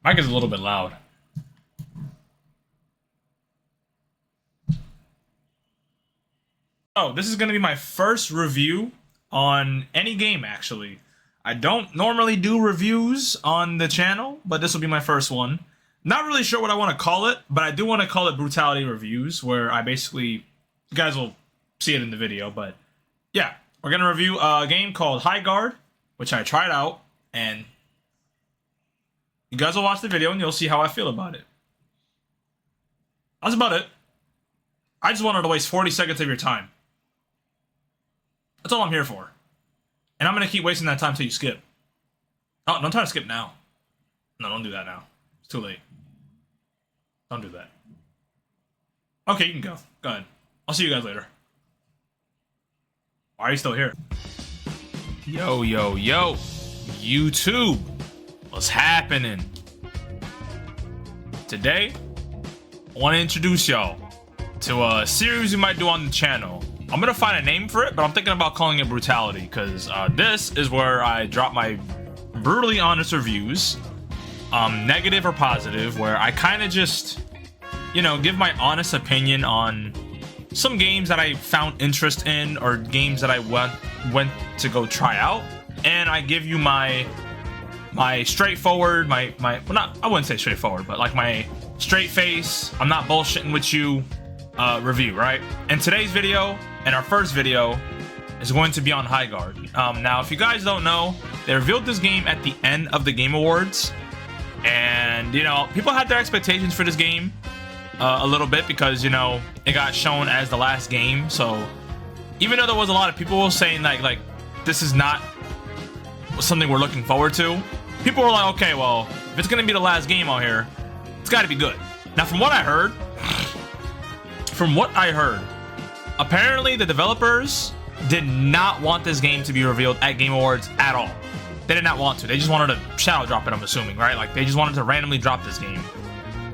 Mic is a little bit loud. Oh, this is going to be my first review on any game, actually. I don't normally do reviews on the channel, but this will be my first one. Not really sure what I want to call it, but I do want to call it Brutality Reviews, where I basically... You guys will see it in the video, but... Yeah, we're going to review a game called HighGuard, which I tried out, and... You guys will watch the video and you'll see how I feel about it. That's about it. I just wanted to waste 40 seconds of your time. That's all I'm here for. And I'm going to keep wasting that time till you skip. Oh, don't try to skip now. No, don't do that now. It's too late. Don't do that. Okay, you can go. Go ahead. I'll see you guys later. Why are you still here? Yo, yo, yo. YouTube. What's happening? Today, I want to introduce y'all to a series we might do on the channel. I'm gonna find a name for it, but I'm thinking about calling it Brutality, because this is where I drop my brutally honest reviews, negative or positive, where I kind of just, you know, give my honest opinion on some games that I found interest in, or games that I went to go try out, and I give you my straightforward, well, not, I wouldn't say straightforward, but like my straight face, I'm not bullshitting with you, review, right? And today's video, and our first video, is going to be on HighGuard. Now, if you guys don't know, they revealed this game at the end of the Game Awards, and, you know, people had their expectations for this game a little bit, because, you know, it got shown as the last game, so even though there was a lot of people saying, like, this is not something we're looking forward to, people were like, okay, well, if it's gonna be the last game out here, it's gotta be good. Now, from what I heard, apparently the developers did not want this game to be revealed at Game Awards at all. They did not want to. They just wanted to shadow drop it, I'm assuming, right? Like, they just wanted to randomly drop this game.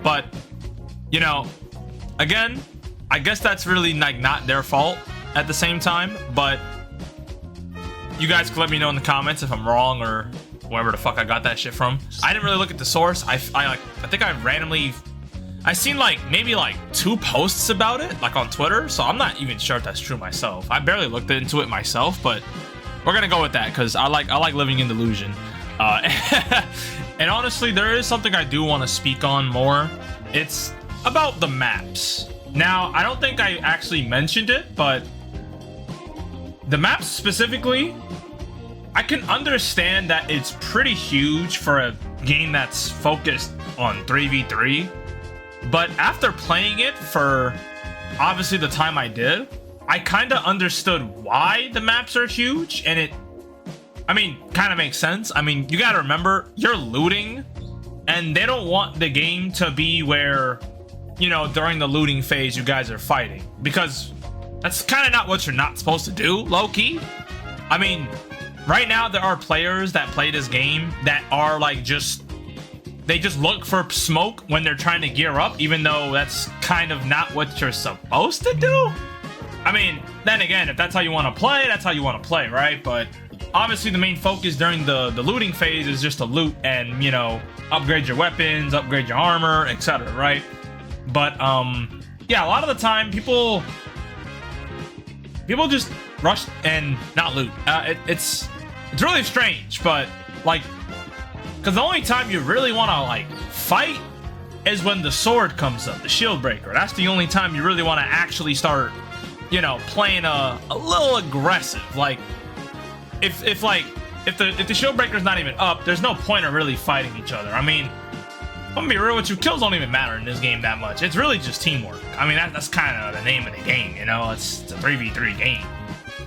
But, you know, again, I guess that's really, like, not their fault at the same time, but you guys can let me know in the comments if I'm wrong or wherever the fuck I got that shit from. I didn't really look at the source. I think I seen like maybe like 2 posts about it, like on Twitter, so I'm not even sure if that's true myself. I barely looked into it myself, but we're gonna go with that because I like living in delusion. And honestly, there is something I do want to speak on more. It's about the maps. Now, I don't think I actually mentioned it, but the maps specifically, I can understand that it's pretty huge for a game that's focused on 3v3, but after playing it for obviously the time I did, I kind of understood why the maps are huge, and it, I mean, kind of makes sense. I mean, you gotta remember, you're looting, and they don't want the game to be where, you know, during the looting phase you guys are fighting, because that's kind of not what you're not supposed to do, low-key. I mean, right now there are players that play this game that are like they just look for smoke when they're trying to gear up, even though that's kind of not what you're supposed to do. I mean, then again, if that's how you want to play, that's how you want to play, right? But obviously the main focus during the looting phase is just to loot and, you know, upgrade your weapons, upgrade your armor, etc., right? But yeah, a lot of the time people just rush and not loot. It's really strange, but like, because the only time you really want to like fight is when the sword comes up, the shield breaker. That's the only time you really want to actually start, you know, playing a little aggressive. Like, if the shield breaker's not even up, there's no point of really fighting each other. I mean, I'm gonna be real with you, kills don't even matter in this game that much. It's really just teamwork. I mean, that's kind of the name of the game, you know? It's a 3v3 game.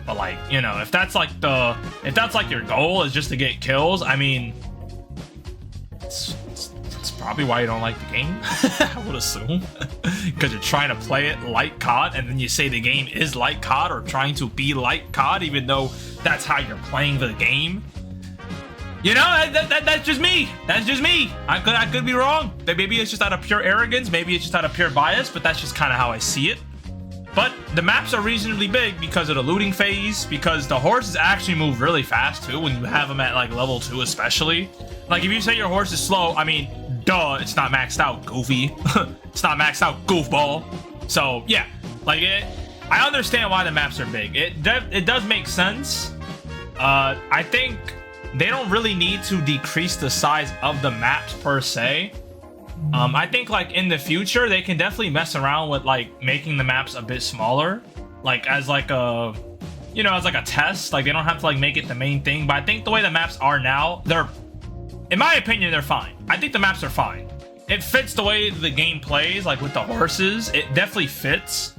But like, you know, if that's like your goal is just to get kills, I mean, it's probably why you don't like the game. I would assume. Because you're trying to play it like COD, and then you say the game is like COD or trying to be like COD, even though that's how you're playing the game. You know, that's just me. That's just me. I could be wrong. Maybe it's just out of pure arrogance. Maybe it's just out of pure bias, but that's just kind of how I see it. But the maps are reasonably big because of the looting phase, because the horses actually move really fast too when you have them at like level 2 especially. Like if you say your horse is slow, I mean, duh, it's not maxed out, goofy. It's not maxed out, goofball. So yeah, like I understand why the maps are big. It does make sense. I think they don't really need to decrease the size of the maps per se. I think like in the future they can definitely mess around with like making the maps a bit smaller, like as like a, you know, as like a test. Like they don't have to like make it the main thing. But I think the way the maps are now, they're, in my opinion, they're fine. I think the maps are fine. It fits the way the game plays, like with the horses. It definitely fits.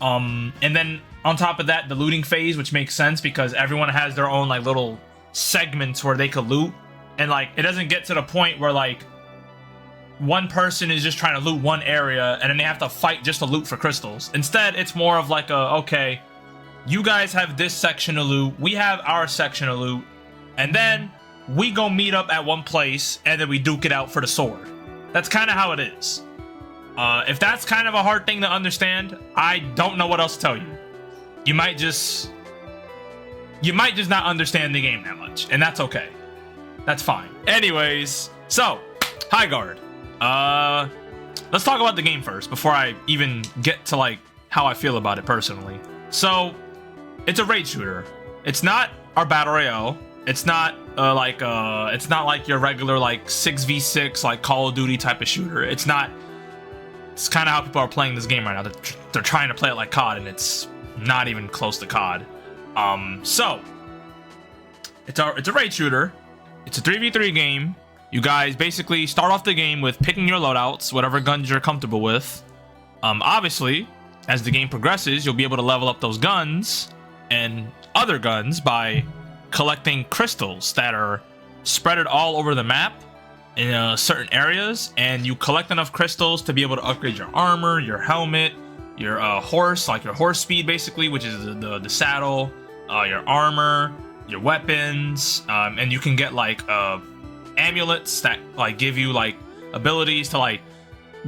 And then on top of that, the looting phase, which makes sense because everyone has their own like little segments where they could loot, and like it doesn't get to the point where like one person is just trying to loot one area and then they have to fight just to loot for crystals. Instead, it's more of like a, okay, you guys have this section of loot, we have our section of loot, and then we go meet up at one place and then we duke it out for the sword. That's kind of how it is. If that's kind of a hard thing to understand, I don't know what else to tell you. You might just not understand the game that much, and that's okay. That's fine. Anyways, so HighGuard. Let's talk about the game first before I even get to like how I feel about it personally. So, it's a raid shooter. It's not our battle royale. It's not it's not like your regular like 6v6 like Call of Duty type of shooter. It's not. It's kind of how people are playing this game right now. They're trying to play it like COD, and it's not even close to COD. So it's a raid shooter. It's a 3v3 game. You guys basically start off the game with picking your loadouts, whatever guns you're comfortable with. Obviously, as the game progresses, you'll be able to level up those guns and other guns by collecting crystals that are spread all over the map in certain areas, and you collect enough crystals to be able to upgrade your armor, your helmet, your horse, like your horse speed basically, which is the saddle, your armor, your weapons, and you can get like amulets that like give you like abilities to like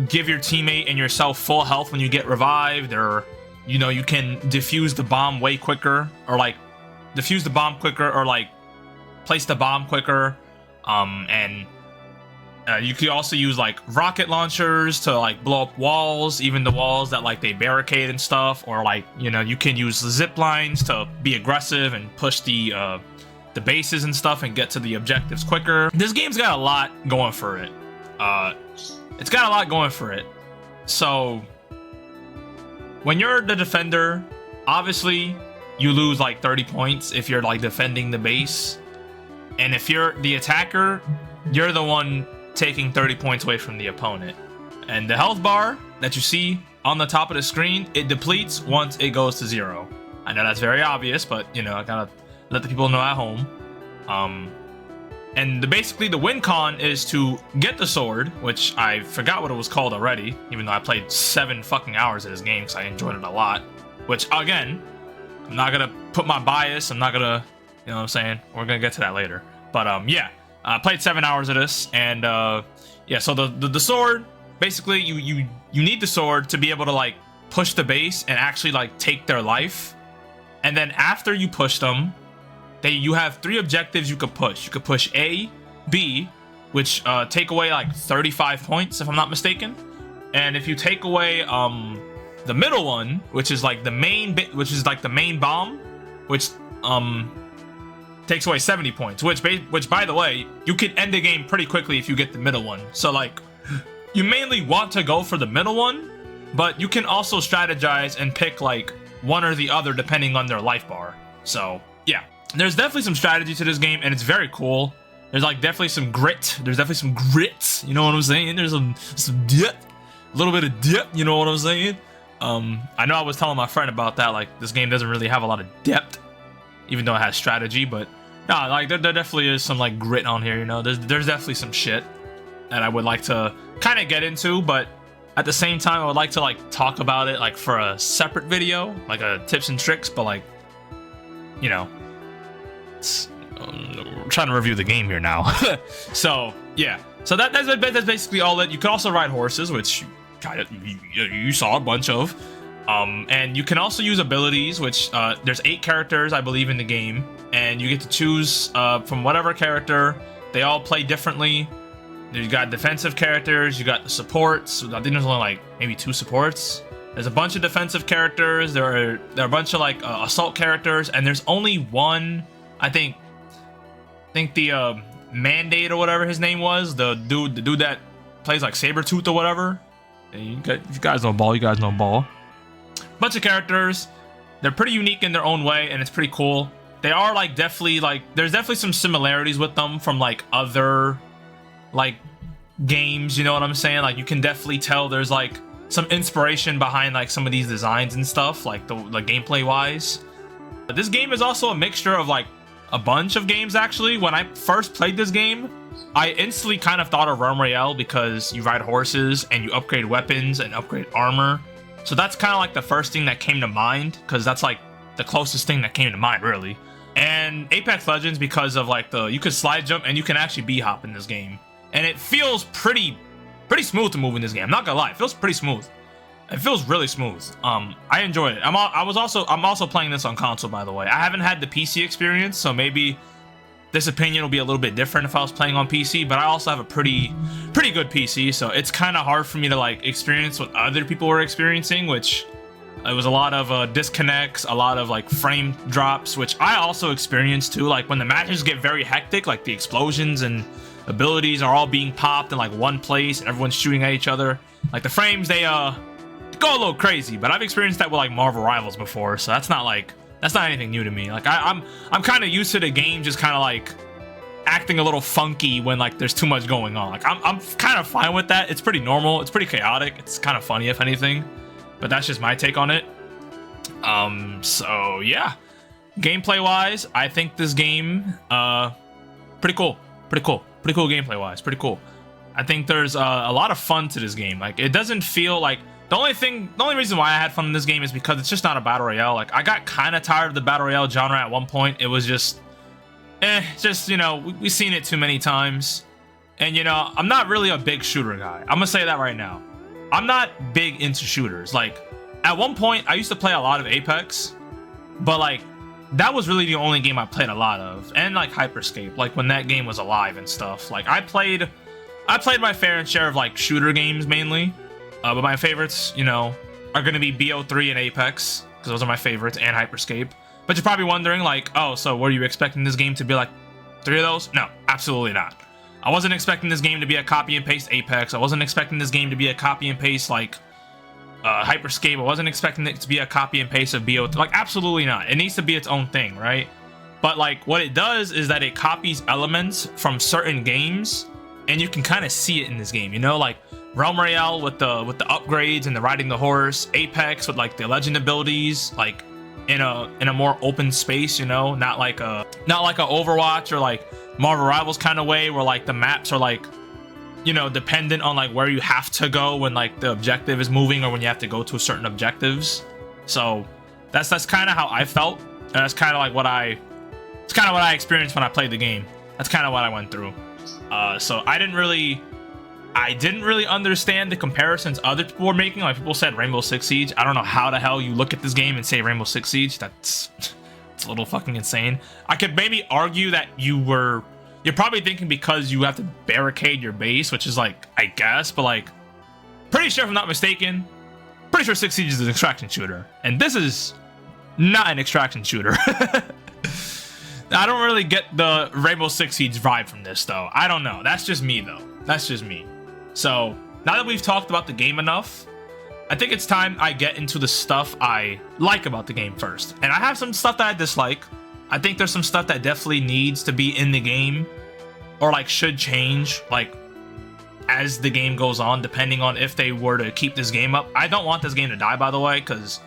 give your teammate and yourself full health when you get revived, or you know, you can defuse the bomb way quicker, or like defuse the bomb quicker, or like place the bomb quicker, and you can also use like rocket launchers to like blow up walls, even the walls that like they barricade and stuff, or like, you know, you can use zip lines to be aggressive and push the bases and stuff and get to the objectives quicker. This game's got a lot going for it. It's got a lot going for it. So when you're the defender, obviously you lose like 30 points if you're like defending the base, and if you're the attacker, you're the one taking 30 points away from the opponent. And the health bar that you see on the top of the screen, it depletes once it goes to 0. I know that's very obvious, but you know, I gotta let the people know at home. And basically the win con is to get the sword, which I forgot what it was called already, even though I played 7 fucking hours of this game because I enjoyed it a lot. Which again, I'm not gonna put my bias, I'm not gonna, you know what I'm saying? We're gonna get to that later. But yeah. I played 7 hours of this, and yeah, so the sword, basically you need the sword to be able to like push the base and actually like take their life. And then after you push them, you have 3 objectives you could push. You could push A, B, which take away like 35 points if I'm not mistaken. And if you take away the middle one, which is like the main bit, which is like the main bomb, which takes away 70 points, which by the way, you can end the game pretty quickly if you get the middle one. So like, you mainly want to go for the middle one, but you can also strategize and pick like one or the other depending on their life bar. So yeah, there's definitely some strategy to this game, and it's very cool. There's like definitely some grit. There's definitely some grit. You know what I'm saying? There's some depth, a little bit of depth. You know what I'm saying? I know I was telling my friend about that. Like, this game doesn't really have a lot of depth, even though it has strategy, but yeah, like there definitely is some like grit on here, you know. There's definitely some shit that I would like to kind of get into, but at the same time I would like to like talk about it like for a separate video, like a tips and tricks, but like, you know, I'm trying to review the game here now. So yeah, so that's basically all that. You can also ride horses, which you saw a bunch of. And you can also use abilities, which there's 8 characters, I believe, in the game, and you get to choose from whatever character. They all play differently. You got defensive characters, you got the supports. I think there's only like maybe 2 supports. There's a bunch of defensive characters. There are a bunch of like assault characters, and there's only one. I think the Mandate or whatever his name was, the dude that plays like Sabretooth or whatever. If you guys know ball, you guys know ball. Bunch of characters. They're pretty unique in their own way, and it's pretty cool. They are like definitely like there's definitely some similarities with them from like other like games, you know what I'm saying? Like you can definitely tell there's like some inspiration behind like some of these designs and stuff, like the gameplay wise. But this game is also a mixture of like a bunch of games actually. When I first played this game, I instantly kind of thought of Realm Royale because you ride horses and you upgrade weapons and upgrade armor. So that's kind of like the first thing that came to mind, because that's like the closest thing that came to mind really. And Apex Legends because of like you could slide jump and you can actually bee-hop in this game. And it feels pretty smooth to move in this game. I'm not gonna lie, it feels pretty smooth. It feels really smooth. I enjoyed it. I'm also playing this on console, by the way. I haven't had the PC experience, so maybe this opinion will be a little bit different if I was playing on PC. But I also have a pretty good PC, so it's kind of hard for me to like experience what other people were experiencing, which it was a lot of disconnects, a lot of like frame drops, which I also experienced too. Like when the matches get very hectic, like the explosions and abilities are all being popped in like one place and everyone's shooting at each other. Like the frames, they go a little crazy, but I've experienced that with like Marvel Rivals before, so that's not anything new to me. Like I'm kind of used to the game just kind of like acting a little funky when like there's too much going on. Like I'm kind of fine with that. It's pretty normal. It's pretty chaotic. It's kind of funny if anything, but that's just my take on it. So yeah, gameplay wise, I think this game pretty cool gameplay wise, pretty cool. I think there's a lot of fun to this game. Like it doesn't feel like the only reason why I had fun in this game is because it's just not a battle royale. Like I got kind of tired of the battle royale genre at one point. It was just you know, we've seen it too many times. And you know, I'm not really a big shooter guy. I'm gonna say that right now. I'm not big into shooters. Like at one point I used to play a lot of Apex, but like that was really the only game I played a lot of. And like Hyperscape, like when that game was alive and stuff. Like I played my fair share of like shooter games mainly. But my favorites, you know, are going to be BO3 and Apex, because those are my favorites, and Hyperscape. But you're probably wondering, like, oh, so were you expecting this game to be like 3 of those? No, absolutely not. I wasn't expecting this game to be a copy and paste Apex. I wasn't expecting this game to be a copy and paste, like, Hyperscape. I wasn't expecting it to be a copy and paste of BO3. Like, absolutely not. It needs to be its own thing, right? But, like, what it does is that it copies elements from certain games, and you can kind of see it in this game, you know? Like, Realm Royale with the upgrades and the riding the horse, Apex with like the legend abilities, like in a more open space, you know, not like a Overwatch or like Marvel Rivals kind of way where like the maps are like, you know, dependent on like where you have to go when like the objective is moving or when you have to go to certain objectives. So that's kind of how I felt, and that's kind of like what I experienced when I played the game. That's kind of what I went through. So I didn't really understand the comparisons other people were making. Like people said Rainbow Six Siege. I don't know how the hell you look at this game and say Rainbow Six Siege. It's a little fucking insane. I could maybe argue that you're probably thinking because you have to barricade your base, which is like, I guess, but like, pretty sure if I'm not mistaken, pretty sure Six Siege is an extraction shooter, and this is not an extraction shooter. I don't really get the Rainbow Six Siege vibe from this though. I don't know. That's just me though. That's just me. So, now that we've talked about the game enough, I think it's time I get into the stuff I like about the game first. And I have some stuff that I dislike. I think there's some stuff that definitely needs to be in the game, or like should change, like as the game goes on, depending on if they were to keep this game up. I don't want this game to die, by the way, because,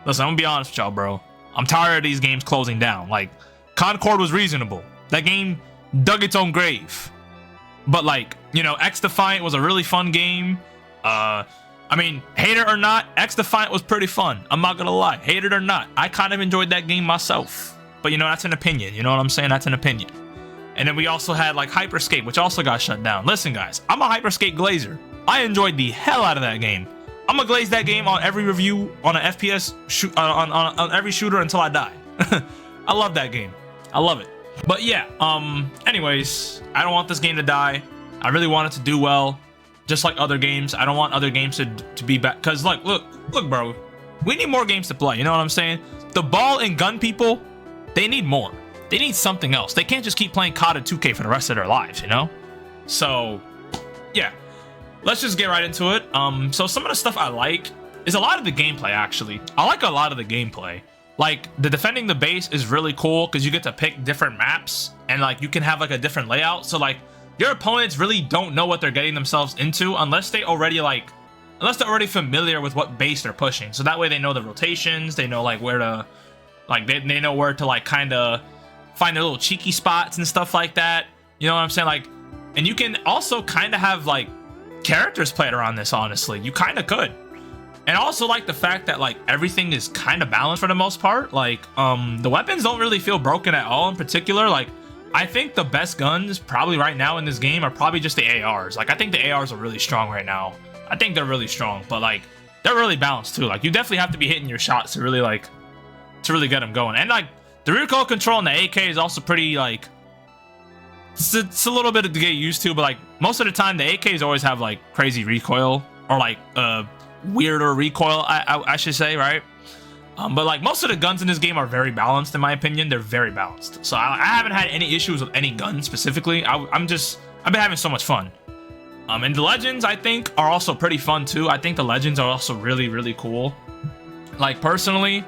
listen, I'm gonna be honest with y'all, bro. I'm tired of these games closing down. Like, Concord was reasonable. That game dug its own grave. But like, you know, X Defiant was a really fun game. I mean, hate it or not, X Defiant was pretty fun. I'm not gonna lie, hate it or not, I kind of enjoyed that game myself. But you know, that's an opinion. You know what I'm saying? That's an opinion. And then we also had like Hyperscape, which also got shut down. Listen, guys, I'm a Hyperscape glazer. I enjoyed the hell out of that game. I'm gonna glaze that game on every review on an FPS on every shooter until I die. I love that game. I love it. But yeah, anyways, I don't want this game to die. I really want it to do well, just like other games. I don't want other games to be bad. Because, like, look, bro. We need more games to play. You know what I'm saying? The ball and gun people, they need more. They need something else. They can't just keep playing COD and 2K for the rest of their lives, you know? So, yeah. Let's just get right into it. So some of the stuff I like is a lot of the gameplay, actually. I like a lot of the gameplay. Like, the defending the base is really cool because you get to pick different maps and, like, you can have, like, a different layout. So, like, your opponents really don't know what they're getting themselves into unless they're already familiar with what base they're pushing. So that way they know the rotations, they know, like, where to, like, they know where to, like, kind of find their little cheeky spots and stuff like that. You know what I'm saying? Like, and you can also kind of have, like, characters played around this, honestly. You kind of could. And also like the fact that like everything is kind of balanced for the most part. Like the weapons don't really feel broken at all in particular. Like I think the best guns probably right now in this game are probably just the ARs. Like I think the ARs are really strong right now. I think they're really strong, but like they're really balanced too. Like you definitely have to be hitting your shots to really get them going. And like the recoil control in the AK is also pretty like it's a little bit to get used to, but like most of the time the AKs always have like crazy recoil or like weirder recoil, I should say, right? But like most of the guns in this game are very balanced in my opinion. They're very balanced, so I haven't had any issues with any gun specifically. I've been having so much fun. And the legends I think are also pretty fun too. I think the legends are also really cool. Like personally,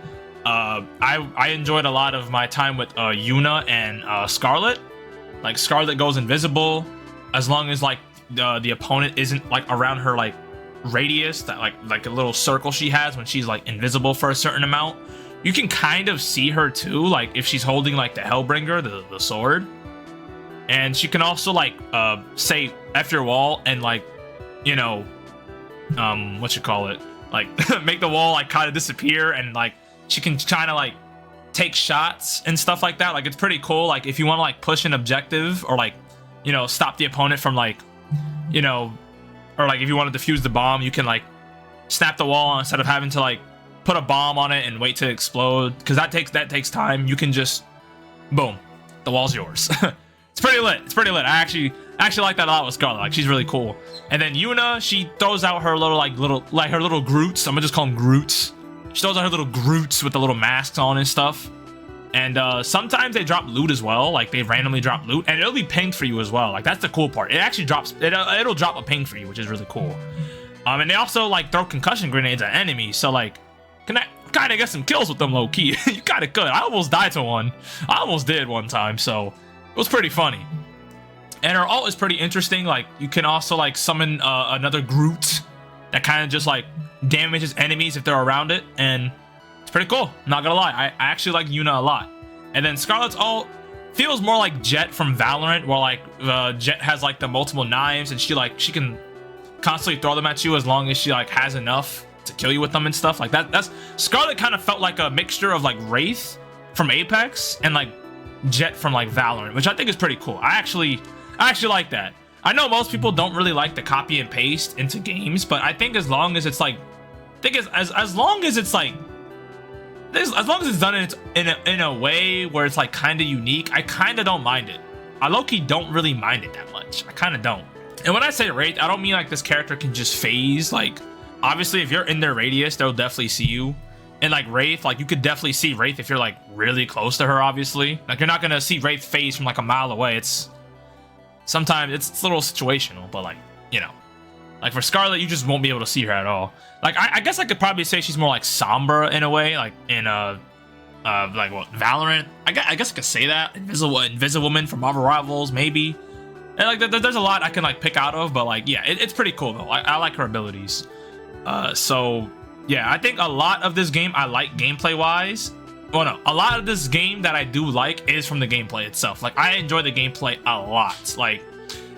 I enjoyed a lot of my time with Yuna and Scarlet. Like Scarlet goes invisible as long as like the opponent isn't like around her like radius, that like a little circle she has when she's like invisible for a certain amount. You can kind of see her too, like if she's holding like the Hellbringer, the sword. And she can also like say F your wall and like, you know, what you call it, like make the wall like kind of disappear, and like she can kind of like take shots and stuff like that. Like it's pretty cool. Like if you want to like push an objective or like, you know, stop the opponent from like, you know, or like if you want to defuse the bomb, you can like snap the wall instead of having to like put a bomb on it and wait to explode, because that takes time. You can just boom, the wall's yours. It's pretty lit. It's pretty lit. I actually like that a lot with Scarlet. Like she's really cool. And then Yuna, she throws out her little her little Groots. I'm gonna just call them Groots. She throws out her little Groots with the little masks on and stuff. And sometimes they drop loot as well. Like they randomly drop loot, and it'll be pinged for you as well. Like that's the cool part. It actually drops. It'll drop a ping for you, which is really cool. And they also like throw concussion grenades at enemies. So like, can I kind of get some kills with them low key? You kind of could. I almost died to one. I almost did one time. So it was pretty funny. And her ult is pretty interesting. Like you can also like summon another Groot that kind of just like damages enemies if they're around it, and it's pretty cool. Not gonna lie, I actually like Yuna a lot. And then Scarlet's ult feels more like Jet from Valorant, where like Jet has like the multiple knives, and she can constantly throw them at you as long as she like has enough to kill you with them and stuff like that. That's Scarlet kind of felt like a mixture of like Wraith from Apex and like Jet from like Valorant, which I think is pretty cool. I actually like that. I know most people don't really like the copy and paste into games, but I think as long as it's like, as long as it's like, as long as it's done in a way where it's like kind of unique, I kind of don't mind it. I low-key don't really mind it that much. I kind of don't. And when I say Wraith, I don't mean like this character can just phase. Like obviously if you're in their radius, they'll definitely see you. And like Wraith, like you could definitely see Wraith if you're like really close to her, obviously. Like you're not gonna see Wraith phase from like a mile away. Sometimes it's a little situational, but like, you know, like for Scarlet, you just won't be able to see her at all. Like I guess I could probably say she's more like Sombra in a way, like in like what, Valorant. I guess I could say that. Invisiwoman from Marvel Rivals, maybe. And like there's a lot I can like pick out of, but like yeah, it's pretty cool though. I like her abilities. So yeah, I think a lot of this game I like gameplay wise. Well, no, a lot of this game that I do like is from the gameplay itself. Like I enjoy the gameplay a lot. Like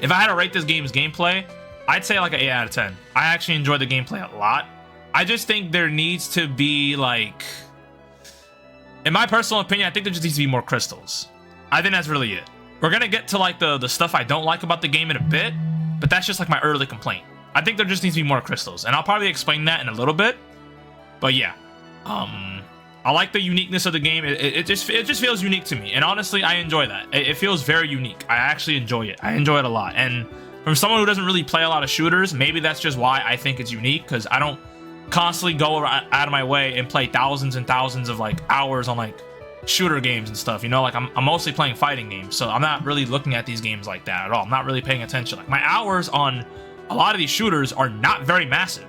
if I had to rate this game's gameplay, I'd say like an 8 out of 10. I actually enjoy the gameplay a lot. I just think there needs to be like, in my personal opinion, I think there just needs to be more crystals. I think that's really it. We're gonna get to like the stuff I don't like about the game in a bit, but that's just like my early complaint. I think there just needs to be more crystals, and I'll probably explain that in a little bit. But yeah, I like the uniqueness of the game. It just feels unique to me, and honestly, I enjoy that. It feels very unique. I actually enjoy it. I enjoy it a lot, and from someone who doesn't really play a lot of shooters, maybe that's just why I think it's unique, because I don't constantly go out of my way and play thousands and thousands of like hours on like shooter games and stuff, you know. Like I'm mostly playing fighting games, so I'm not really looking at these games like that at all. I'm not really paying attention. Like my hours on a lot of these shooters are not very massive.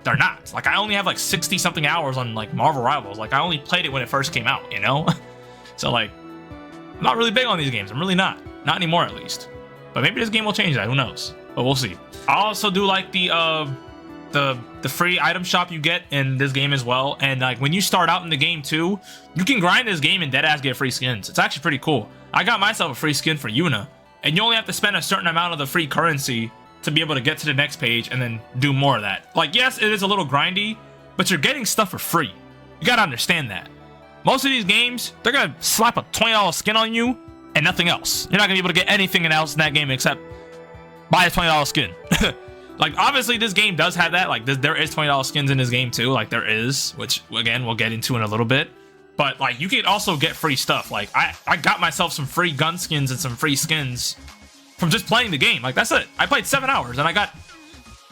They're not. Like I only have like 60 something hours on like Marvel Rivals. Like I only played it when it first came out, you know. So like I'm not really big on these games. I'm really not anymore, at least. But maybe this game will change that, who knows, but we'll see. I also do like the free item shop you get in this game as well. And like when you start out in the game too, you can grind this game and deadass get free skins. It's actually pretty cool. I got myself a free skin for Yuna, and you only have to spend a certain amount of the free currency to be able to get to the next page and then do more of that. Like, yes, it is a little grindy, but you're getting stuff for free. You gotta understand that. Most of these games, they're gonna slap a $20 skin on you and nothing else. You're not gonna be able to get anything else in that game except buy a $20 skin. Like, obviously, this game does have that. Like, there is $20 skins in this game, too. Like, there is, which, again, we'll get into in a little bit. But, like, you can also get free stuff. Like, I got myself some free gun skins and some free skins from just playing the game. Like, that's it. I played 7 hours, and I got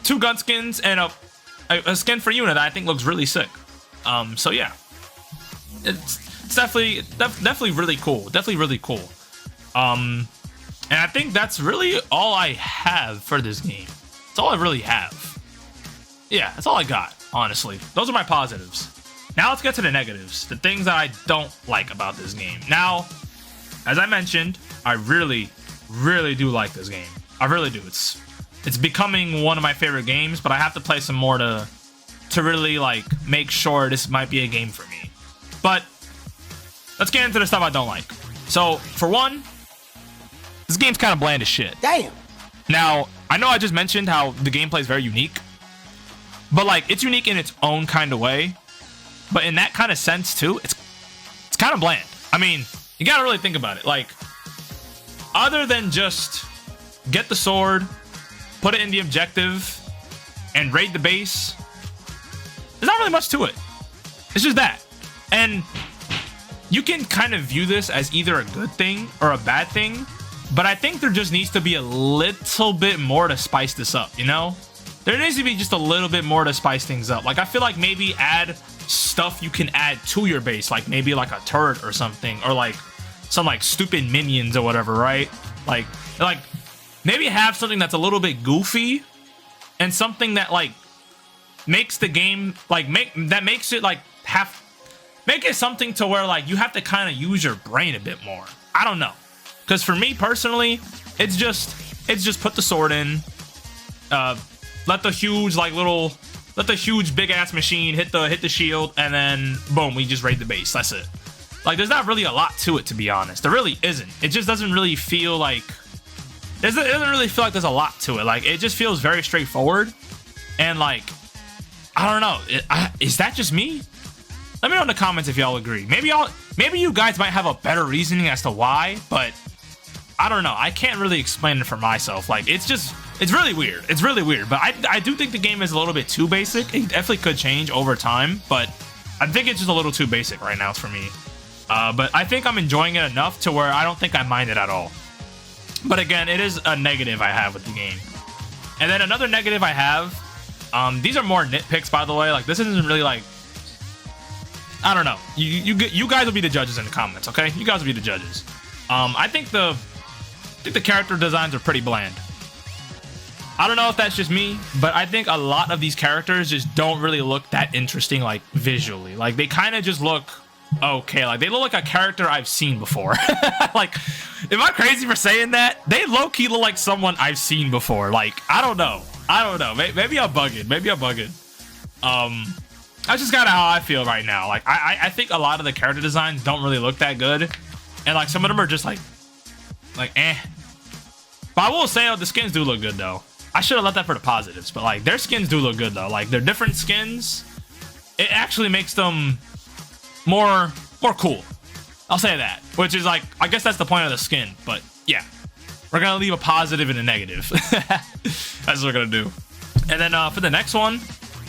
2 gun skins and a skin for Yuna that I think looks really sick. So, yeah. It's definitely really cool. Definitely really cool. And I think that's really all I have for this game. That's all I really have. Yeah, that's all I got, honestly. Those are my positives. Now let's get to the negatives, the things that I don't like about this game. Now, as I mentioned, I really do like this game. I really do. It's becoming one of my favorite games, but I have to play some more to really like make sure this might be a game for me. But let's get into the stuff I don't like. So, for one, this game's kind of bland as shit. Damn. Now, I know I just mentioned how the gameplay is very unique, but like it's unique in its own kind of way. But in that kind of sense too, it's kind of bland. I mean, you gotta really think about it. Like, other than just get the sword, put it in the objective, and raid the base, there's not really much to it. It's just that. And you can kind of view this as either a good thing or a bad thing, but I think there just needs to be a little bit more to spice this up, you know? There needs to be just a little bit more to spice things up. Like, I feel like maybe add stuff you can add to your base, like maybe like a turret or something, or like some like stupid minions or whatever, right? Like maybe have something that's a little bit goofy and something that like makes the game like make it something to where like you have to kind of use your brain a bit more. I don't know. Because for me personally, it's just put the sword in, let the huge big ass machine hit the shield, and then boom, we just raid the base. That's it. Like, there's not really a lot to it, to be honest. There really isn't. It just doesn't really feel like it doesn't really feel like there's a lot to it. Like, it just feels very straightforward, and like, I don't know. Is that just me? Let me know in the comments if y'all agree. Maybe you guys might have a better reasoning as to why, but I don't know. I can't really explain it for myself. Like, it's really weird. It's really weird. But I do think the game is a little bit too basic. It definitely could change over time, but I think it's just a little too basic right now for me. But I think I'm enjoying it enough to where I don't think I mind it at all. But again, it is a negative I have with the game. And then another negative I have, these are more nitpicks, by the way. Like, this isn't really like, I don't know. You guys will be the judges in the comments, okay? You guys will be the judges. I think the character designs are pretty bland. I don't know if that's just me, but I think a lot of these characters just don't really look that interesting, like, visually. Like, they kind of just look okay. Like, they look like a character I've seen before. Like, am I crazy for saying that? They low-key look like someone I've seen before. Like, I don't know. Maybe I'm bugging. That's just kind of how I feel right now. Like, I think a lot of the character designs don't really look that good. And, like, some of them are just, like eh. But I will say, the skins do look good, though. I should have left that for the positives. But, like, their skins do look good, though. Like, they're different skins. It actually makes them more cool. I'll say that. Which is, like, I guess that's the point of the skin. But, yeah. We're going to leave a positive and a negative. That's what we're going to do. And then for the next one,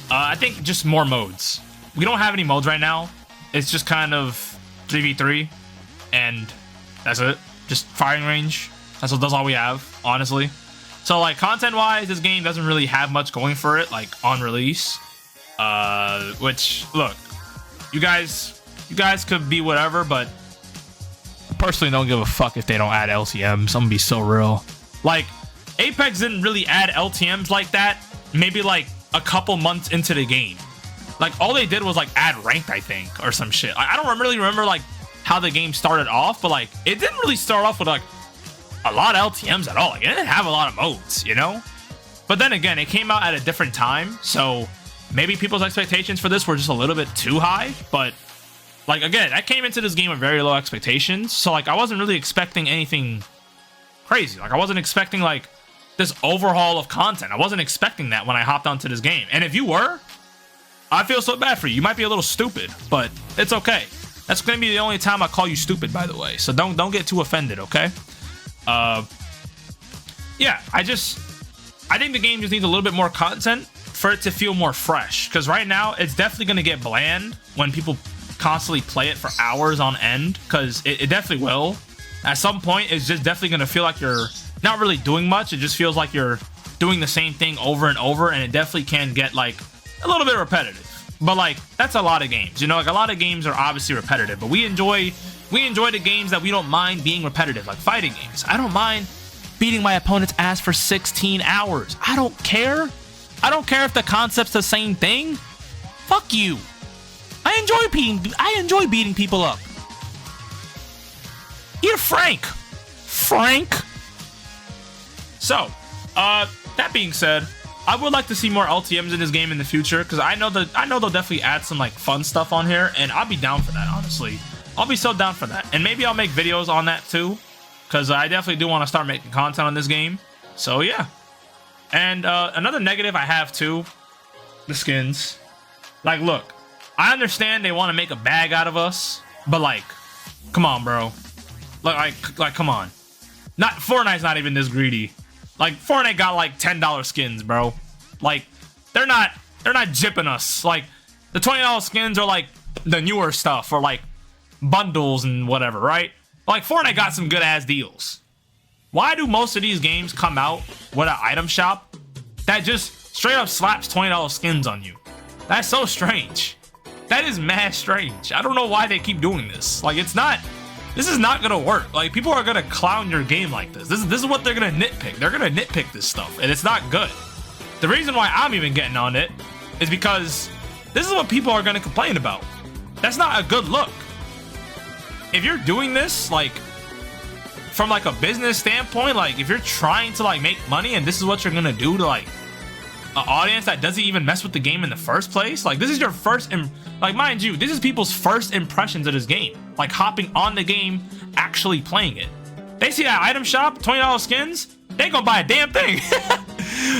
I think just more modes. We don't have any modes right now. It's just kind of 3v3. And that's it. Just firing range. That's all we have, honestly. So like content wise, this game doesn't really have much going for it, like on release. Which look, you guys could be whatever, but I personally don't give a fuck if they don't add LTMs. I'm gonna be so real. Like Apex didn't really add LTMs like that. Maybe like a couple months into the game. Like all they did was like add ranked, I think, or some shit. I don't really remember like how the game started off, but like it didn't really start off with like a lot of LTMs at all. Like, it didn't have a lot of modes, you know? But then again, it came out at a different time, so maybe people's expectations for this were just a little bit too high. But like again, I came into this game with very low expectations, so like I wasn't really expecting anything crazy. Like I wasn't expecting like this overhaul of content. I wasn't expecting that when I hopped onto this game. And if you were, I feel so bad for you. You might be a little stupid, but it's okay. That's gonna be the only time I call you stupid, by the way. So don't get too offended, okay? Yeah, I think the game just needs a little bit more content for it to feel more fresh. Because right now, it's definitely gonna get bland when people constantly play it for hours on end. Because it definitely will. At some point, it's just definitely gonna feel like you're not really doing much. It just feels like you're doing the same thing over and over, and it definitely can get like a little bit repetitive. But like that's a lot of games, you know, like a lot of games are obviously repetitive, but we enjoy the games that we don't mind being repetitive, like fighting games. I don't mind beating my opponent's ass for 16 hours. I don't care if the concept's the same thing. Fuck you. I enjoy beating people up. You're Frank. So, that being said, I would like to see more LTMs in this game in the future, because I know they'll definitely add some like fun stuff on here, and I'll be down for that, honestly. I'll be so down for that. And maybe I'll make videos on that too, because I definitely do want to start making content on this game. So yeah. And another negative I have too, the skins. Like look, I understand they want to make a bag out of us, but like, come on, bro. Like come on. Fortnite's not even this greedy. Like Fortnite got like $10 skins, bro. Like they're not jipping us. Like the $20 skins are like the newer stuff, or like bundles and whatever, right? Like Fortnite got some good ass deals. Why do most of these games come out with an item shop that just straight up slaps $20 skins on you? That's so strange. That is mad strange. I don't know why they keep doing this. Like this is not gonna work. Like people are gonna clown your game like this. This is what they're gonna nitpick. They're gonna nitpick this stuff, and it's not good. The reason why I'm even getting on it is because this is what people are gonna complain about. That's not a good look. If you're doing this like from like a business standpoint, like if you're trying to like make money and this is what you're gonna do to like an audience that doesn't even mess with the game in the first place, like this is your first like mind you, this is people's first impressions of this game, like hopping on the game, actually playing it. They see that item shop, $20 skins, they ain't gonna buy a damn thing.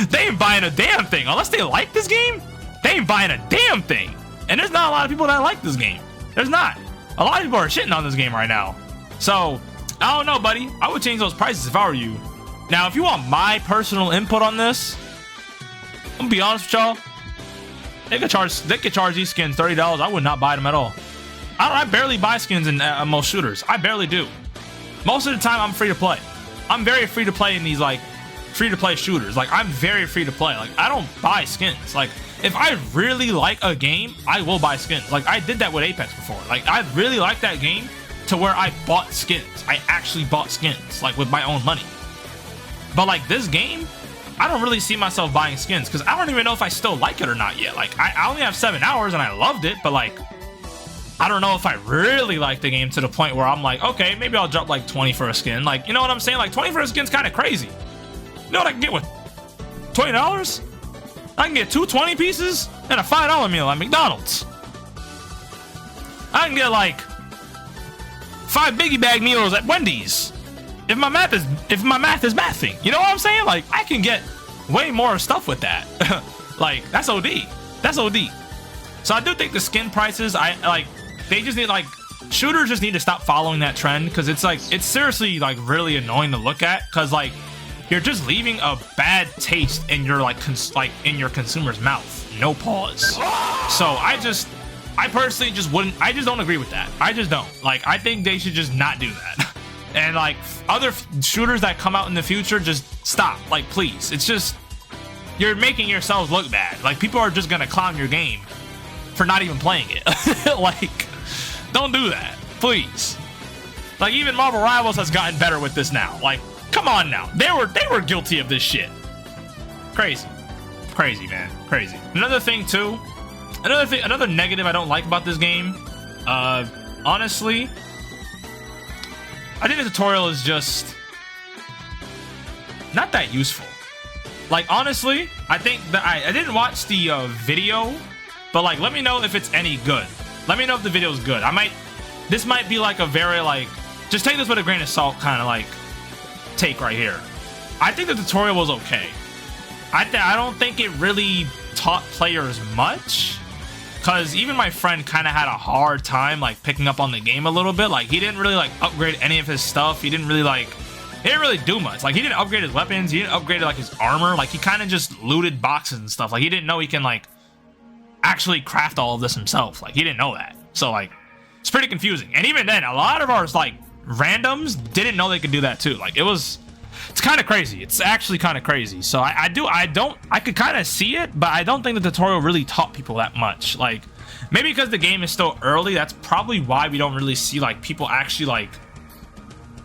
They ain't buying a damn thing unless they like this game. They ain't buying a damn thing. And there's not a lot of people that like this game. There's not. A lot of people are shitting on this game right now. So I don't know, buddy. I would change those prices if I were you. Now, if you want my personal input on this, I'm gonna be honest with y'all. They could charge these skins $30. I would not buy them at all. I barely buy skins in most shooters. I barely do. Most of the time, I'm free to play. I'm very free to play in these like free to play shooters. Like I'm very free to play. Like I don't buy skins. Like if I really like a game, I will buy skins. Like I did that with Apex before. Like I really liked that game to where I bought skins. I actually bought skins, like with my own money. But like this game, I don't really see myself buying skins because I don't even know if I still like it or not yet. Like I only have 7 hours and I loved it, but like I don't know if I really like the game to the point where I'm like, okay, maybe I'll drop like 20 for a skin. Like, you know what I'm saying? Like 20 for a skin's kind of crazy. You know what I can get with $20? I can get 2 20 pieces and a $5 meal at McDonald's. I can get like 5 biggie bag meals at Wendy's. If my math is mathing, you know what I'm saying? Like I can get way more stuff with that. Like that's OD. That's OD. So I do think the skin prices, they just need like shooters just need to stop following that trend because it's like it's seriously like really annoying to look at because like you're just leaving a bad taste in your like in your consumer's mouth. No pause. So I personally just wouldn't. I just don't agree with that. I just don't. Like I think they should just not do that. And like other shooters that come out in the future, just Stop. Like, please. It's just, you're making yourselves look bad. Like, people are just gonna clown your game for not even playing it. Like, don't do that, please. Like, even Marvel Rivals has gotten better with this now. Like, come on now. They were guilty of this shit. Crazy. Crazy, man. Crazy. Another thing, too. Another negative I don't like about this game. Honestly, I think the tutorial is just not that useful. Like, honestly, I think that I didn't watch the video, but like, let me know if it's any good. Let me know if the video is good. This might be like a very like, just take this with a grain of salt kind of like take right here. I think the tutorial was okay. I don't think it really taught players much, because even my friend kind of had a hard time like picking up on the game a little bit. Like, he didn't really like upgrade any of his stuff. He didn't really do much. Like, he didn't upgrade his weapons. He didn't upgrade like his armor. Like, he kind of just looted boxes and stuff. Like, he didn't know he can like actually craft all of this himself. Like, he didn't know that. So like, it's pretty confusing. And even then, a lot of ours like randoms didn't know they could do that too. Like, it's kind of crazy. It's actually kind of crazy. So I could kind of see it, but I don't think the tutorial really taught people that much. Like, maybe because the game is still early, that's probably why we don't really see like people actually like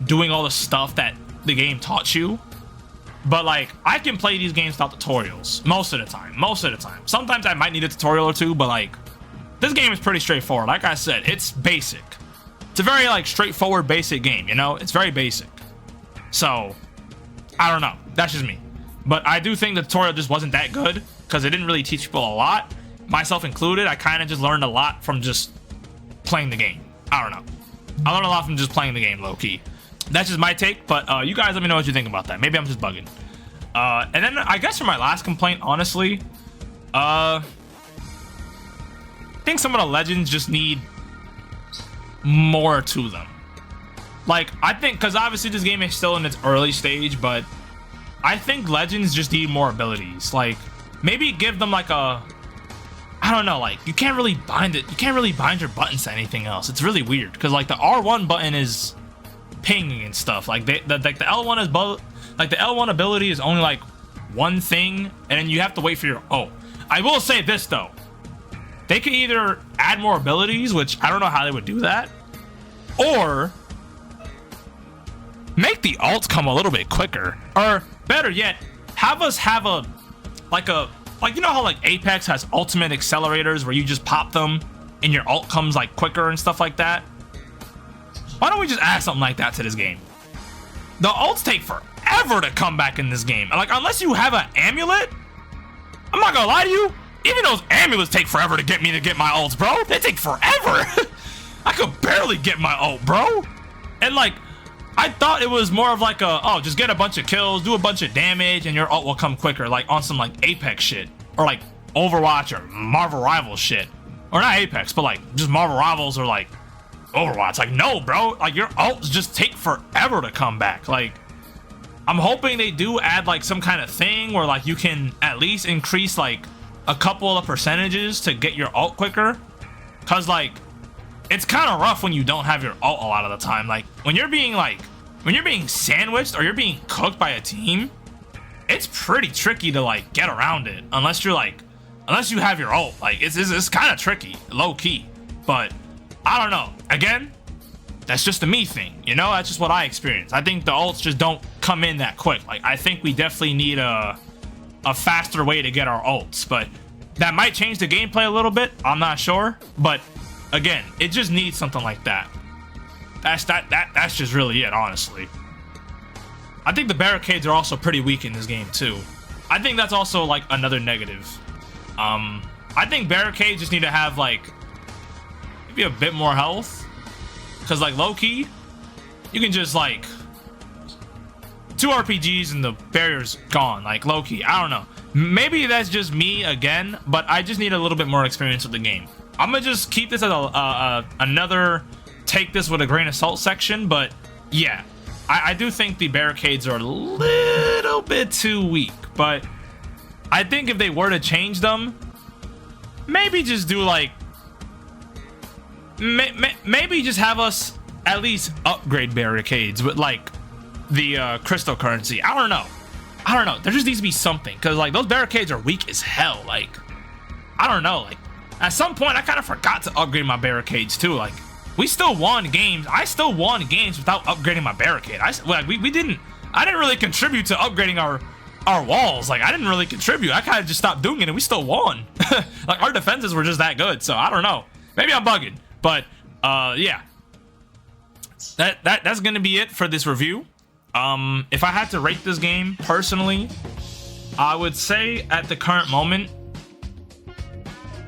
doing all the stuff that the game taught you. But like, I can play these games without tutorials most of the time. Sometimes I might need a tutorial or two, but like, this game is pretty straightforward. Like I said, it's basic. It's a very like straightforward basic game, you know? It's very basic. So I don't know. That's just me. But I do think the tutorial just wasn't that good, because it didn't really teach people a lot, myself included. I kind of just learned a lot from just playing the game. I don't know. I learned a lot from just playing the game, low-key. That's just my take, but you guys let me know what you think about that. Maybe I'm just bugging. And then I guess for my last complaint, honestly, I think some of the legends just need more to them. Like, I think, because obviously this game is still in its early stage, but I think legends just need more abilities. Like, maybe give them like a, I don't know, like, you can't really bind your buttons to anything else. It's really weird, because like the R1 button is pinging and stuff. Like, the L1 is like the L1 ability is only like one thing, and then you have to wait for your, oh, I will say this though. They could either add more abilities, which I don't know how they would do that, or make the ults come a little bit quicker, or better yet, have us have a like you know how like Apex has ultimate accelerators where you just pop them and your ult comes like quicker and stuff like that? Why don't we just add something like that to this game? The ults take forever to come back in this game. Like, unless you have an amulet, I'm not gonna lie to you, even those amulets take forever to get my ults, bro. They take forever. I could barely get my ult, bro. And like, I thought it was more of like a, oh, just get a bunch of kills, do a bunch of damage, and your ult will come quicker, like on some like Apex shit, or like Overwatch or Marvel Rivals shit. Or not Apex, but like just Marvel Rivals or like Overwatch. Like, no, bro, like your ults just take forever to come back. Like, I'm hoping they do add like some kind of thing where like you can at least increase like a couple of percentages to get your ult quicker. Cause like, it's kind of rough when you don't have your ult a lot of the time. Like, when you're being sandwiched or you're being cooked by a team, it's pretty tricky to like get around it unless you have your ult. Like, it's kind of tricky, low key. But I don't know. Again, that's just a me thing, you know? That's just what I experience. I think the ults just don't come in that quick. Like, I think we definitely need a faster way to get our ults, but that might change the gameplay a little bit. I'm not sure, but again, it just needs something like that. That's just really it, honestly. I think the barricades are also pretty weak in this game too. I think that's also like another negative. I think barricades just need to have like maybe a bit more health, because like low-key, you can just like 2 RPGs and the barrier's gone. Like, low-key, I don't know. Maybe that's just me again, but I just need a little bit more experience with the game. I'm gonna just keep this as another take this with a grain of salt section, but yeah, I do think the barricades are a little bit too weak, but I think if they were to change them, maybe just do like, maybe just have us at least upgrade barricades with like the crystal currency. I don't know. I don't know. There just needs to be something, because like those barricades are weak as hell. Like, I don't know. Like, at some point, I kind of forgot to upgrade my barricades too. Like, we still won games. I still won games without upgrading my barricade. We didn't. I didn't really contribute to upgrading our walls. Like, I didn't really contribute. I kind of just stopped doing it, and we still won. Like, our defenses were just that good. So I don't know. Maybe I'm bugging, but yeah. That's gonna be it for this review. If I had to rate this game personally, I would say at the current moment.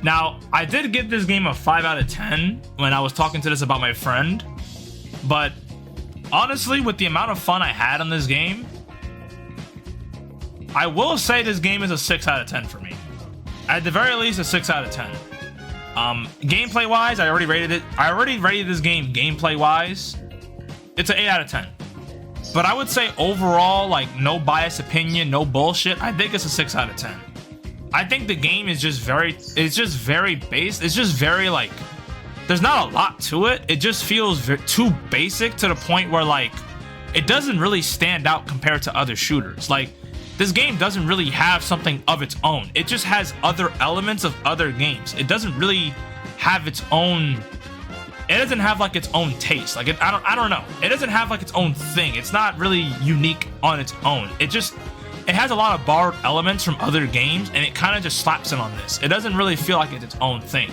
Now, I did give this game a 5 out of 10 when I was talking to this about my friend, but honestly, with the amount of fun I had on this game, I will say this game is a 6 out of 10 for me. At the very least, a 6 out of 10. Gameplay wise, I already rated it. I already rated this game gameplay wise. It's an 8 out of 10. But I would say overall, like, no biased opinion, no bullshit, I think it's a 6 out of 10. I think the game is just very, it's just very base. It's just very, like, there's not a lot to it. It just feels too basic to the point where, like, it doesn't really stand out compared to other shooters. Like, this game doesn't really have something of its own. It just has other elements of other games. It doesn't really have its own. It doesn't have like its own taste. Like, I don't know. It doesn't have like its own thing. It's not really unique on its own. It has a lot of borrowed elements from other games, and it kind of just slaps it on this. It doesn't really feel like it's its own thing.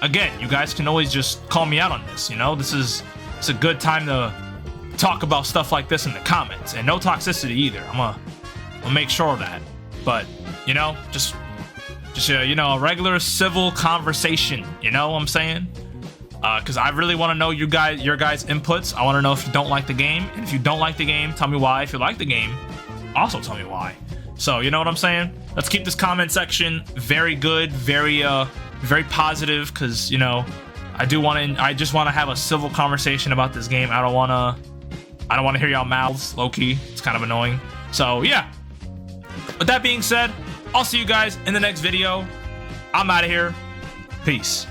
Again, you guys can always just call me out on this. You know, it's a good time to talk about stuff like this in the comments, and no toxicity either. I'll make sure of that. But, you know, just you know, a regular civil conversation. You know what I'm saying? Because I really want to know your guys' inputs. I want to know if you don't like the game, and if you don't like the game, tell me why. If you like the game, also tell me why. So, you know what I'm saying? Let's keep this comment section very good, very positive, because, you know, I just want to have a civil conversation about this game. I don't want to hear y'all mouths, low-key. It's kind of annoying. So, yeah. With that being said, I'll see you guys in the next video. I'm out of here. Peace.